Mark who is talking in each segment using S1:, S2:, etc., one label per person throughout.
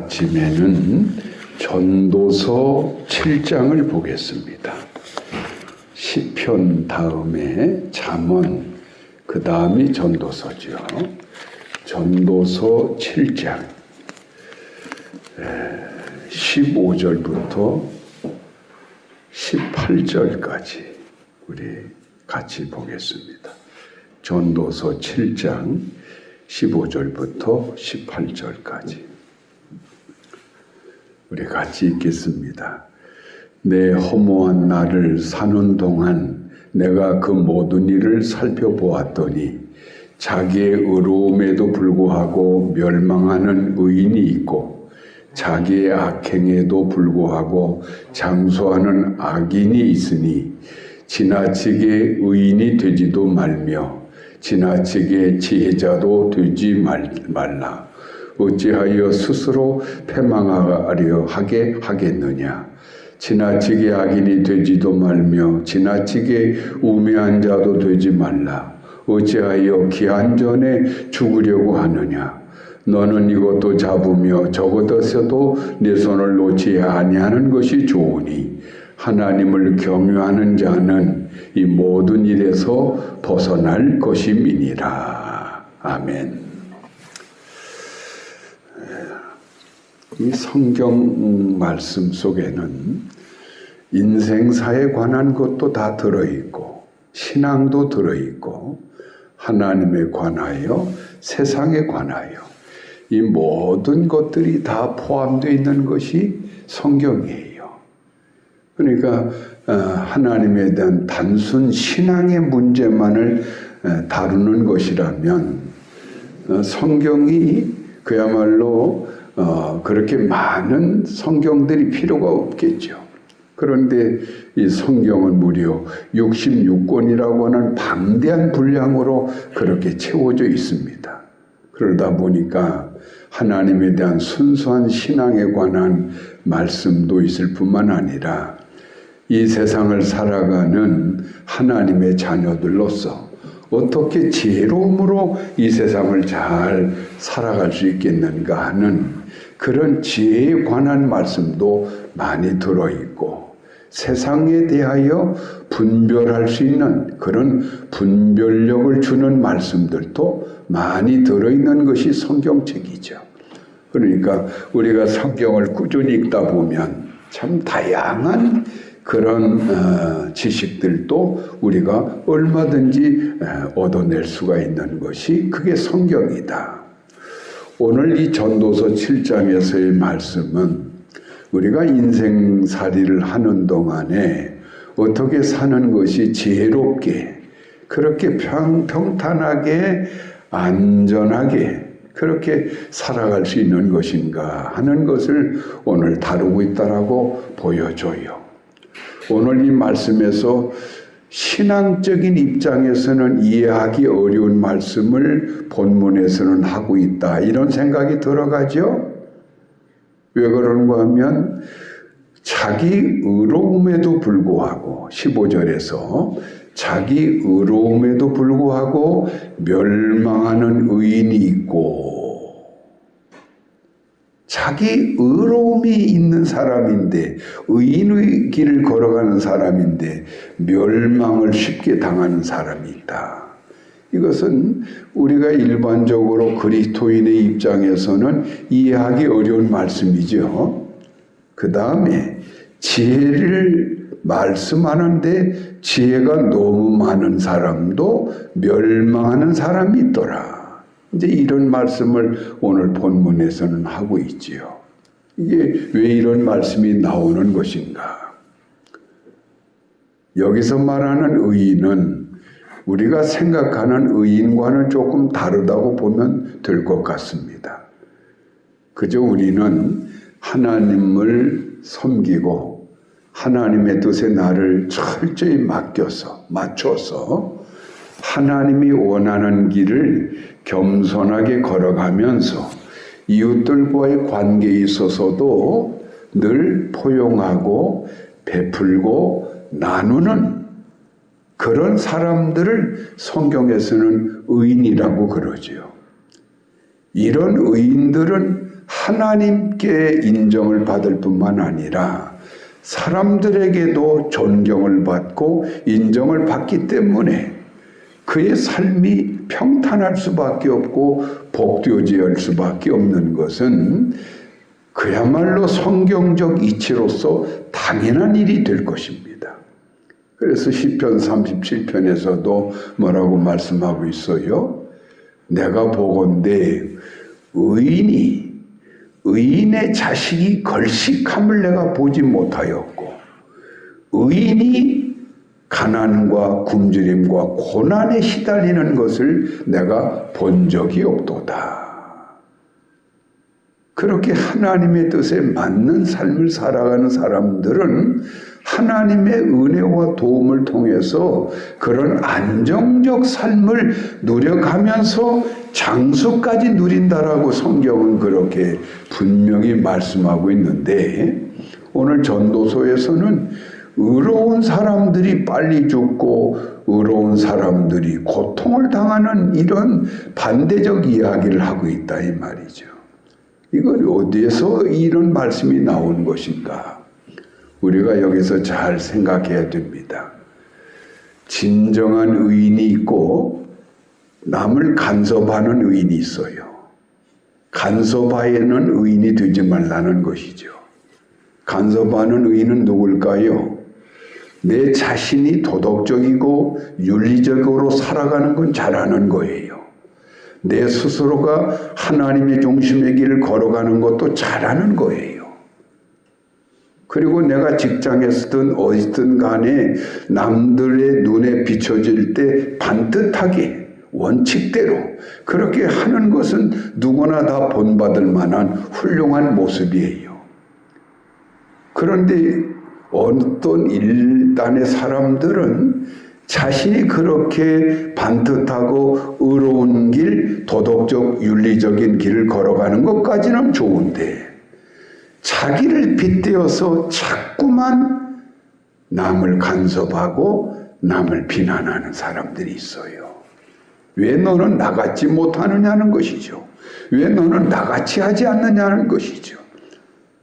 S1: 아침에는 전도서 7장을 보겠습니다. 시편 다음에 잠언, 그 다음이 전도서죠. 전도서 7장 15절부터 18절까지 우리 같이 보겠습니다. 전도서 7장 15절부터 18절까지 우리 같이 읽겠습니다. 내 허무한 날을 사는 동안 내가 그 모든 일을 살펴보았더니 자기의 의로움에도 불구하고 멸망하는 의인이 있고 자기의 악행에도 불구하고 장수하는 악인이 있으니 지나치게 의인이 되지도 말며 지나치게 지혜자도 되지 말라. 어찌하여 스스로 패망하려 하게 하겠느냐. 지나치게 악인이 되지도 말며 지나치게 우매한 자도 되지 말라. 어찌하여 기한 전에 죽으려고 하느냐. 너는 이것도 잡으며 저것에서도 내 손을 놓지 아니하는 것이 좋으니 하나님을 경유하는 자는 이 모든 일에서 벗어날 것임이니라. 아멘. 이 성경 말씀 속에는 인생사에 관한 것도 다 들어있고 신앙도 들어있고 하나님에 관하여 세상에 관하여 이 모든 것들이 다 포함되어 있는 것이 성경이에요. 그러니까 하나님에 대한 단순 신앙의 문제만을 다루는 것이라면 성경이 그야말로 그렇게 많은 성경들이 필요가 없겠죠. 그런데 이 성경은 무려 66권이라고 하는 방대한 분량으로 그렇게 채워져 있습니다. 그러다 보니까 하나님에 대한 순수한 신앙에 관한 말씀도 있을 뿐만 아니라 이 세상을 살아가는 하나님의 자녀들로서 어떻게 지혜로움으로 이 세상을 잘 살아갈 수 있겠는가 하는 그런 지혜에 관한 말씀도 많이 들어있고 세상에 대하여 분별할 수 있는 그런 분별력을 주는 말씀들도 많이 들어있는 것이 성경책이죠. 그러니까 우리가 성경을 꾸준히 읽다 보면 참 다양한 그런 지식들도 우리가 얼마든지 얻어낼 수가 있는 것이 그게 성경이다. 오늘 이 전도서 7장에서의 말씀은 우리가 인생살이를 하는 동안에 어떻게 사는 것이 지혜롭게 그렇게 평탄하게 안전하게 그렇게 살아갈 수 있는 것인가 하는 것을 오늘 다루고 있다라고 보여줘요. 오늘 이 말씀에서 신앙적인 입장에서는 이해하기 어려운 말씀을 본문에서는 하고 있다. 이런 생각이 들어가죠. 왜 그런가 하면 자기 의로움에도 불구하고 15절에서 자기 의로움에도 불구하고 멸망하는 의인이 있고 자기 의로움이 있는 사람인데 의인의 길을 걸어가는 사람인데 멸망을 쉽게 당하는 사람이 있다. 이것은 우리가 일반적으로 그리스도인의 입장에서는 이해하기 어려운 말씀이죠. 그 다음에 지혜를 말씀하는데 지혜가 너무 많은 사람도 멸망하는 사람이 있더라. 이제 이런 말씀을 오늘 본문에서는 하고 있지요. 이게 왜 이런 말씀이 나오는 것인가? 여기서 말하는 의인은 우리가 생각하는 의인과는 조금 다르다고 보면 될 것 같습니다. 그저 우리는 하나님을 섬기고 하나님의 뜻에 나를 철저히 맞춰서 하나님이 원하는 길을 겸손하게 걸어가면서 이웃들과의 관계에 있어서도 늘 포용하고 베풀고 나누는 그런 사람들을 성경에서는 의인이라고 그러지요. 이런 의인들은 하나님께 인정을 받을 뿐만 아니라 사람들에게도 존경을 받고 인정을 받기 때문에 그의 삶이 평탄할 수밖에 없고 복되어질 수밖에 없는 것은 그야말로 성경적 이치로서 당연한 일이 될 것입니다. 그래서 시편 37편에서도 뭐라고 말씀하고 있어요? 내가 보건대 의인의 자식이 걸식함을 내가 보지 못하였고 의인이 가난과 굶주림과 고난에 시달리는 것을 내가 본 적이 없도다. 그렇게 하나님의 뜻에 맞는 삶을 살아가는 사람들은 하나님의 은혜와 도움을 통해서 그런 안정적 삶을 누려가면서 장수까지 누린다라고 성경은 그렇게 분명히 말씀하고 있는데, 오늘 전도서에서는 의로운 사람들이 빨리 죽고 의로운 사람들이 고통을 당하는 이런 반대적 이야기를 하고 있다 이 말이죠. 이걸 어디에서 이런 말씀이 나온 것인가? 우리가 여기서 잘 생각해야 됩니다. 진정한 의인이 있고 남을 간섭하는 의인이 있어요. 간섭하에는 의인이 되지 말라는 것이죠. 간섭하는 의인은 누굴까요? 내 자신이 도덕적이고 윤리적으로 살아가는 건 잘하는 거예요. 내 스스로가 하나님의 중심의 길을 걸어가는 것도 잘하는 거예요. 그리고 내가 직장에서든 어디든 간에 남들의 눈에 비춰질 때 반듯하게 원칙대로 그렇게 하는 것은 누구나 다 본받을 만한 훌륭한 모습이에요. 그런데 어떤 일단의 사람들은 자신이 그렇게 반듯하고 의로운 길, 도덕적, 윤리적인 길을 걸어가는 것까지는 좋은데 자기를 빗대어서 자꾸만 남을 간섭하고 남을 비난하는 사람들이 있어요. 왜 너는 나같지 못하느냐는 것이죠. 왜 너는 나같이 하지 않느냐는 것이죠.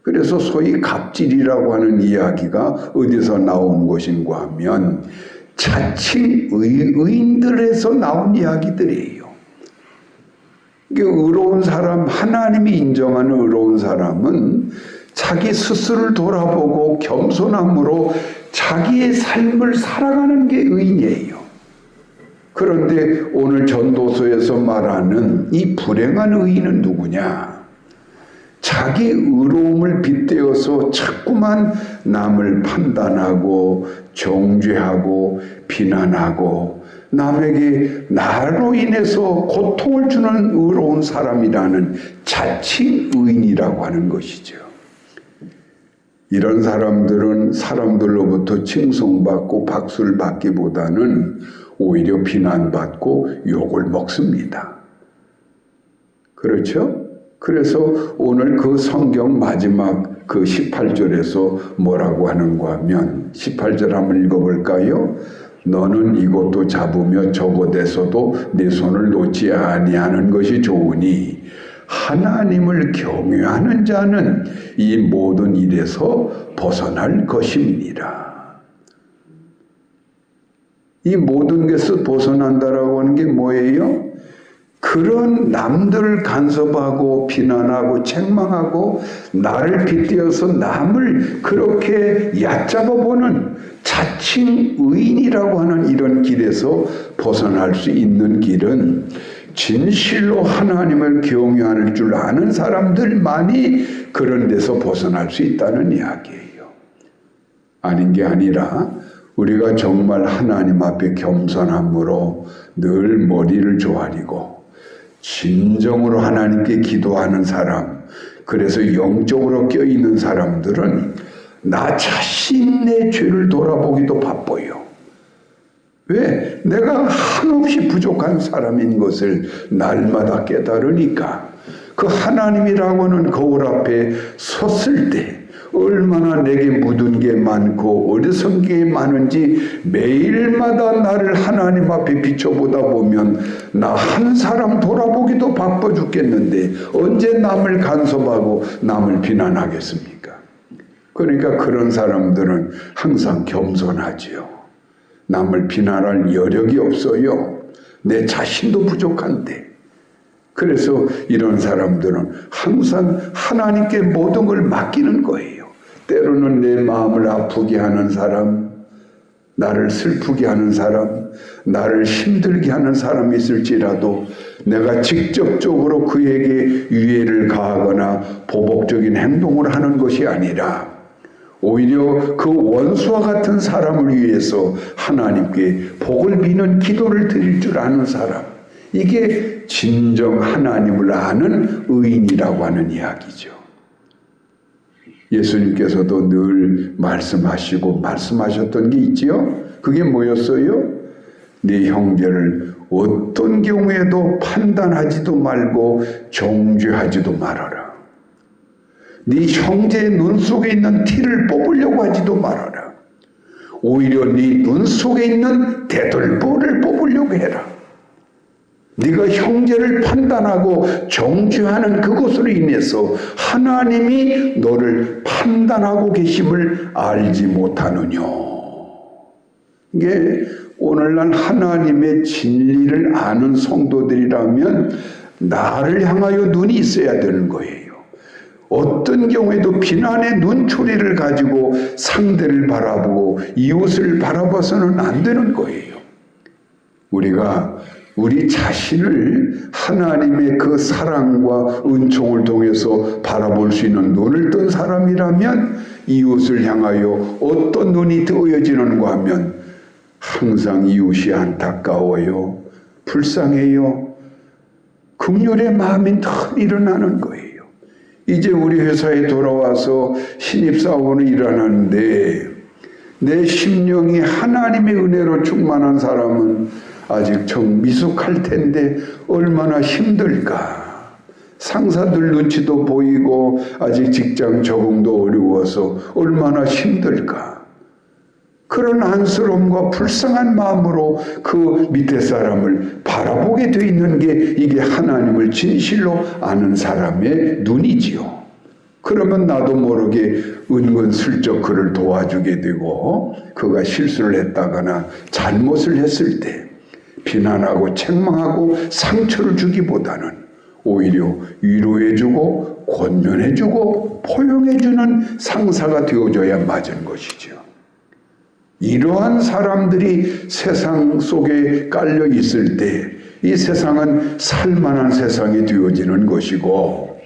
S1: 그래서 소위 갑질이라고 하는 이야기가 어디서 나온 것인가 하면 자칭 의인들에서 나온 이야기들이에요. 의로운 사람, 하나님이 인정하는 의로운 사람은 자기 스스로를 돌아보고 겸손함으로 자기의 삶을 살아가는 게 의인이에요. 그런데 오늘 전도서에서 말하는 이 불행한 의인은 누구냐? 자기 의로움을 빗대어서 자꾸만 남을 판단하고 정죄하고 비난하고 남에게 나로 인해서 고통을 주는 의로운 사람이라는 자칭 의인이라고 하는 것이죠. 이런 사람들은 사람들로부터 칭송받고 박수를 받기보다는 오히려 비난받고 욕을 먹습니다. 그렇죠? 그래서 오늘 그 성경 마지막 그 18절에서 뭐라고 하는가 하면 18절 한번 읽어볼까요? 너는 이것도 잡으며 저것에서도 내 손을 놓지 아니하는 것이 좋으니 하나님을 경외하는 자는 이 모든 일에서 벗어날 것임이니라. 이 모든 것에서 벗어난다라고 하는 게 뭐예요? 그런 남들을 간섭하고 비난하고 책망하고 나를 빗대어서 남을 그렇게 얕잡아보는 자칭 의인이라고 하는 이런 길에서 벗어날 수 있는 길은 진실로 하나님을 경외할 줄 아는 사람들만이 그런 데서 벗어날 수 있다는 이야기예요. 아닌 게 아니라 우리가 정말 하나님 앞에 겸손함으로 늘 머리를 조아리고 진정으로 하나님께 기도하는 사람, 그래서 영적으로 껴있는 사람들은 나 자신의 죄를 돌아보기도 바빠요. 왜? 내가 한없이 부족한 사람인 것을 날마다 깨달으니까 그 하나님이라고 하는 거울 앞에 섰을 때 얼마나 내게 묻은 게 많고 어리석은 게 많은지 매일마다 나를 하나님 앞에 비춰보다 보면 나 한 사람 돌아보기도 바빠 죽겠는데 언제 남을 간섭하고 남을 비난하겠습니까? 그러니까 그런 사람들은 항상 겸손하지요. 남을 비난할 여력이 없어요. 내 자신도 부족한데. 그래서 이런 사람들은 항상 하나님께 모든 걸 맡기는 거예요. 때로는 내 마음을 아프게 하는 사람, 나를 슬프게 하는 사람, 나를 힘들게 하는 사람이 있을지라도 내가 직접적으로 그에게 유해를 가하거나 보복적인 행동을 하는 것이 아니라 오히려 그 원수와 같은 사람을 위해서 하나님께 복을 비는 기도를 드릴 줄 아는 사람, 이게 진정 하나님을 아는 의인이라고 하는 이야기죠. 예수님께서도 늘 말씀하셨던 게 있지요. 그게 뭐였어요? 네 형제를 어떤 경우에도 판단하지도 말고 정죄하지도 말아라. 네 형제의 눈 속에 있는 티를 뽑으려고 하지도 말아라. 오히려 네 눈 속에 있는 대들보를 뽑으려고 해라. 네가 형제를 판단하고 정죄하는 그것으로 인해서 하나님이 너를 판단하고 계심을 알지 못하느냐. 이게 오늘날 하나님의 진리를 아는 성도들이라면 나를 향하여 눈이 있어야 되는 거예요. 어떤 경우에도 비난의 눈초리를 가지고 상대를 바라보고 이웃을 바라봐서는 안 되는 거예요. 우리가 우리 자신을 하나님의 그 사랑과 은총을 통해서 바라볼 수 있는 눈을 뜬 사람이라면 이웃을 향하여 어떤 눈이 뜨여지는가 하면 항상 이웃이 안타까워요. 불쌍해요. 긍휼의 마음이 늘 일어나는 거예요. 이제 우리 회사에 돌아와서 신입사원을 일하는데 내 심령이 하나님의 은혜로 충만한 사람은 아직 좀 미숙할 텐데 얼마나 힘들까. 상사들 눈치도 보이고 아직 직장 적응도 어려워서 얼마나 힘들까. 그런 안쓰러움과 불쌍한 마음으로 그 밑에 사람을 바라보게 돼 있는 게 이게 하나님을 진실로 아는 사람의 눈이지요. 그러면 나도 모르게 은근슬쩍 그를 도와주게 되고 그가 실수를 했다거나 잘못을 했을 때 비난하고 책망하고 상처를 주기보다는 오히려 위로해주고 권면해주고 포용해주는 상사가 되어줘야 맞은 것이죠. 이러한 사람들이 세상 속에 깔려 있을 때 이 세상은 살만한 세상이 되어지는 것이고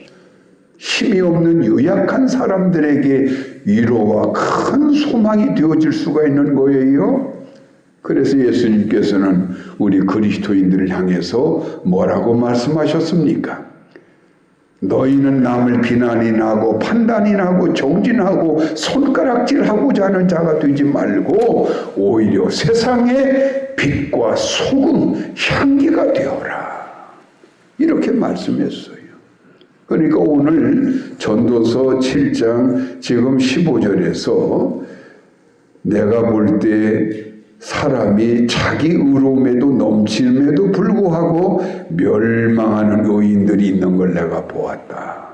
S1: 힘이 없는 유약한 사람들에게 위로와 큰 소망이 되어질 수가 있는 거예요. 그래서 예수님께서는 우리 그리스도인들을 향해서 뭐라고 말씀하셨습니까? 너희는 남을 비난이 나고 판단이 나고 정진하고 손가락질하고자 하는 자가 되지 말고 오히려 세상의 빛과 소금, 향기가 되어라. 이렇게 말씀했어요. 그러니까 오늘 전도서 7장 지금 15절에서 내가 볼 때 사람이 자기 의로움에도 넘침에도 불구하고 멸망하는 의인들이 있는 걸 내가 보았다.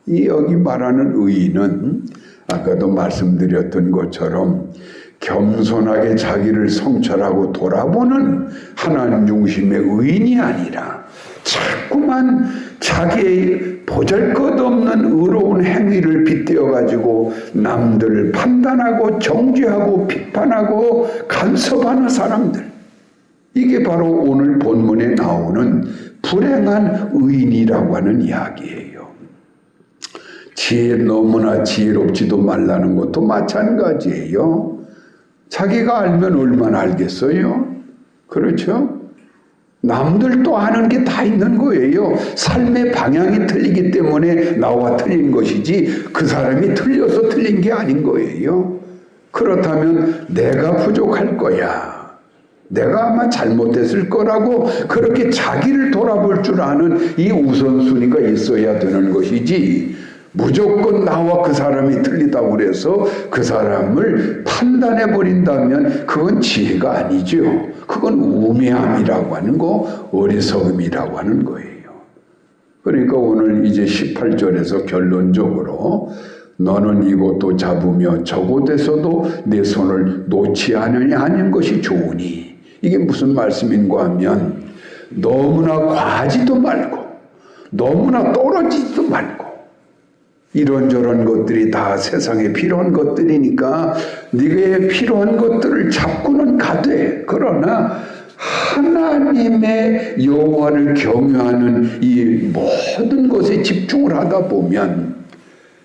S1: 이 여기 말하는 의인은 아까도 말씀드렸던 것처럼 겸손하게 자기를 성찰하고 돌아보는 하나님 중심의 의인이 아니라 자꾸만 자기의 보잘것없는 의로운 행위를 빗대어가지고 남들을 판단하고 정죄하고 비판하고 간섭하는 사람들, 이게 바로 오늘 본문에 나오는 불행한 의인이라고 하는 이야기예요. 너무나 지혜롭지도 말라는 것도 마찬가지예요. 자기가 알면 얼마나 알겠어요? 그렇죠? 남들도 아는 게 다 있는 거예요. 삶의 방향이 틀리기 때문에 나와 틀린 것이지 그 사람이 틀려서 틀린 게 아닌 거예요. 그렇다면 내가 부족할 거야, 내가 아마 잘못했을 거라고 그렇게 자기를 돌아볼 줄 아는 이 우선순위가 있어야 되는 것이지 무조건 나와 그 사람이 틀리다고 그래서 그 사람을 판단해 버린다면 그건 지혜가 아니죠. 그건 우매함이라고 하는 거, 어리석음이라고 하는 거예요. 그러니까 오늘 이제 18절에서 결론적으로 너는 이곳도 잡으며 저곳에서도 내 손을 놓지 않으냐 하는 것이 좋으니, 이게 무슨 말씀인가 하면 너무나 과하지도 말고 너무나 떨어지지도 말고, 이런저런 것들이 다 세상에 필요한 것들이니까 네게 필요한 것들을 잡고는 가되, 그러나 하나님의 여호와를 경외하는 이 모든 것에 집중을 하다 보면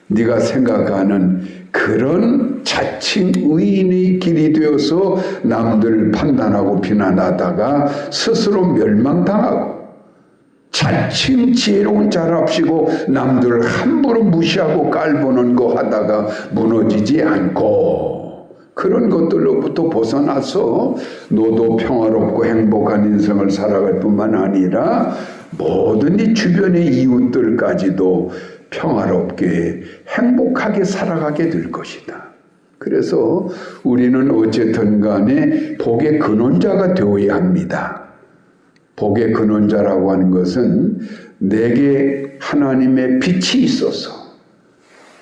S1: 네가 생각하는 그런 자칭 의인의 길이 되어서 남들을 판단하고 비난하다가 스스로 멸망당하고, 자칭 지혜로운 자랍시고 남들을 함부로 무시하고 깔보는 거 하다가 무너지지 않고, 그런 것들로부터 벗어나서 너도 평화롭고 행복한 인생을 살아갈 뿐만 아니라 모든 이 주변의 이웃들까지도 평화롭게 행복하게 살아가게 될 것이다. 그래서 우리는 어쨌든 간에 복의 근원자가 되어야 합니다. 복의 근원자라고 하는 것은 내게 하나님의 빛이 있어서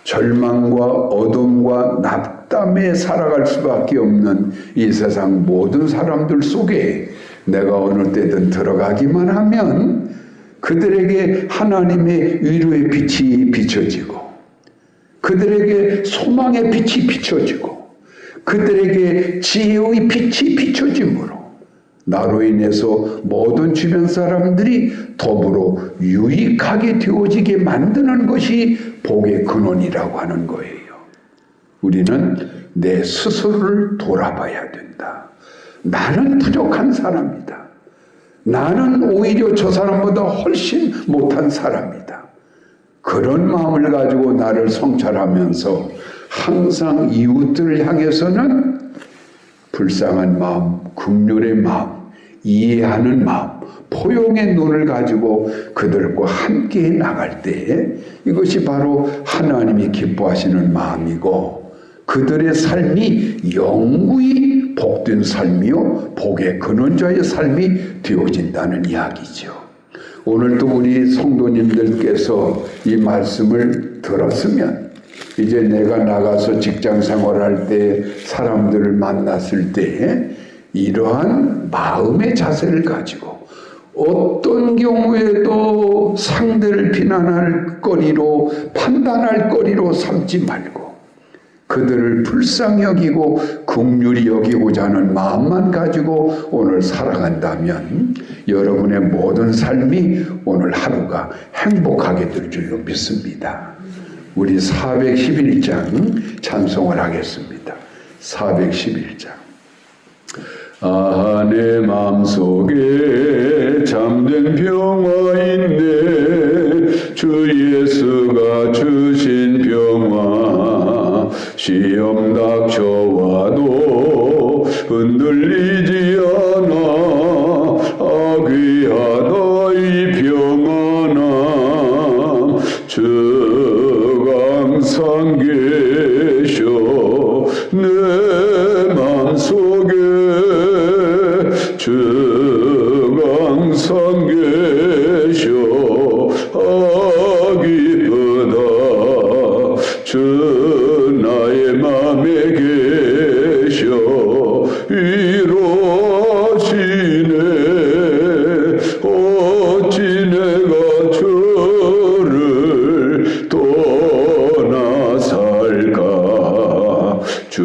S1: 절망과 어둠과 낙담에 살아갈 수밖에 없는 이 세상 모든 사람들 속에 내가 어느 때든 들어가기만 하면 그들에게 하나님의 위로의 빛이 비춰지고, 그들에게 소망의 빛이 비춰지고, 그들에게 지혜의 빛이 비춰짐으로 나로 인해서 모든 주변 사람들이 더불어 유익하게 되어지게 만드는 것이 복의 근원이라고 하는 거예요. 우리는 내 스스로를 돌아봐야 된다. 나는 부족한 사람이다. 나는 오히려 저 사람보다 훨씬 못한 사람이다. 그런 마음을 가지고 나를 성찰하면서 항상 이웃들을 향해서는 불쌍한 마음, 긍휼의 마음, 이해하는 마음, 포용의 눈을 가지고 그들과 함께 나갈 때 이것이 바로 하나님이 기뻐하시는 마음이고, 그들의 삶이 영구히 복된 삶이요 복의 근원자의 삶이 되어진다는 이야기죠. 오늘도 우리 성도님들께서 이 말씀을 들었으면 이제 내가 나가서 직장 생활할 때, 사람들을 만났을 때 이러한 마음의 자세를 가지고 어떤 경우에도 상대를 비난할 거리로, 판단할 거리로 삼지 말고 그들을 불쌍히 여기고 긍휼히 여기고자 하는 마음만 가지고 오늘 살아간다면 여러분의 모든 삶이 오늘 하루가 행복하게 될 줄로 믿습니다. 우리 411장 찬송을 하겠습니다. 411장. 아, 내 마음속에 참된 평화 있네. 주 예수가 주신 평화. 시험 닥쳐와도 흔들리지 않아. 아, 귀하다 이 평안함. 주 항상 계셔 내 맘속에. 주 항상 계셔 아 기쁘다. 주 나의 맘에 계셔 위로하시네. 어찌 내가 주를 떠나 살까. 주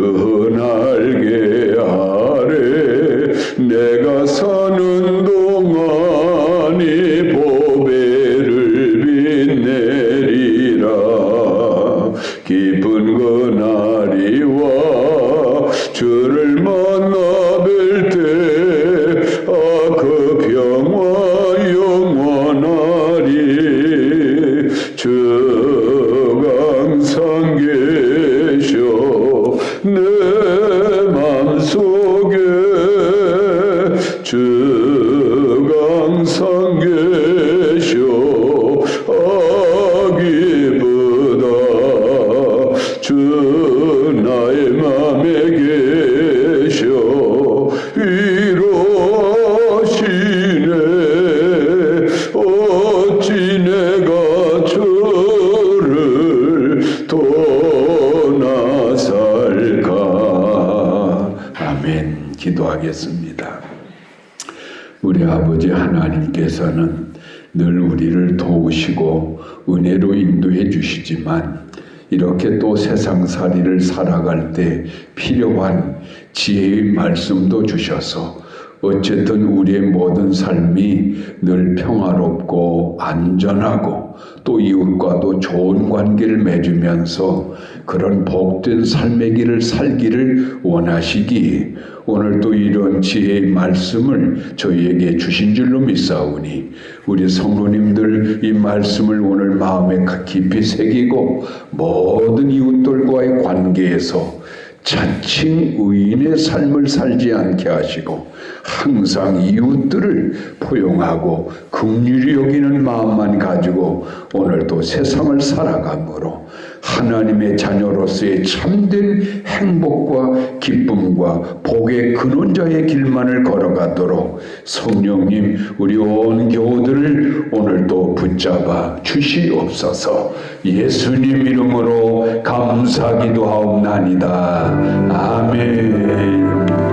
S1: 날개 아래 내가 사는 동안이 보배를 빛내리라. 기쁜 그날이 와 주를 만나 뵐 때 아 그 평화 영원하리. 주 항상 계셔 내 맘속에. 주 항상 계셔 아 기쁘다. 주 나의 맘에 계셔 위로하시네. 어찌 내가 저를 떠나 살까. 아멘. 기도하겠습니다. 우리 아버지 하나님께서는 늘 우리를 도우시고 은혜로 인도해 주시지만 이렇게 또 세상살이를 살아갈 때 필요한 지혜의 말씀도 주셔서 어쨌든 우리의 모든 삶이 늘 평화롭고 안전하고 또 이웃과도 좋은 관계를 맺으면서 그런 복된 삶의 길을 살기를 원하시기에 오늘 또 이런 지혜의 말씀을 저희에게 주신 줄로 믿사오니 우리 성도님들 이 말씀을 오늘 마음에 깊이 새기고 모든 이웃들과의 관계에서 자칭 의인의 삶을 살지 않게 하시고 항상 이웃들을 포용하고 긍휼히 여기는 마음만 가지고 오늘도 세상을 살아가므로 하나님의 자녀로서의 참된 행복과 기쁨과 복의 근원자의 길만을 걸어가도록 성령님 우리 온 교우들을 오늘도 붙잡아 주시옵소서. 예수님 이름으로 감사기도하옵나이다. 아멘.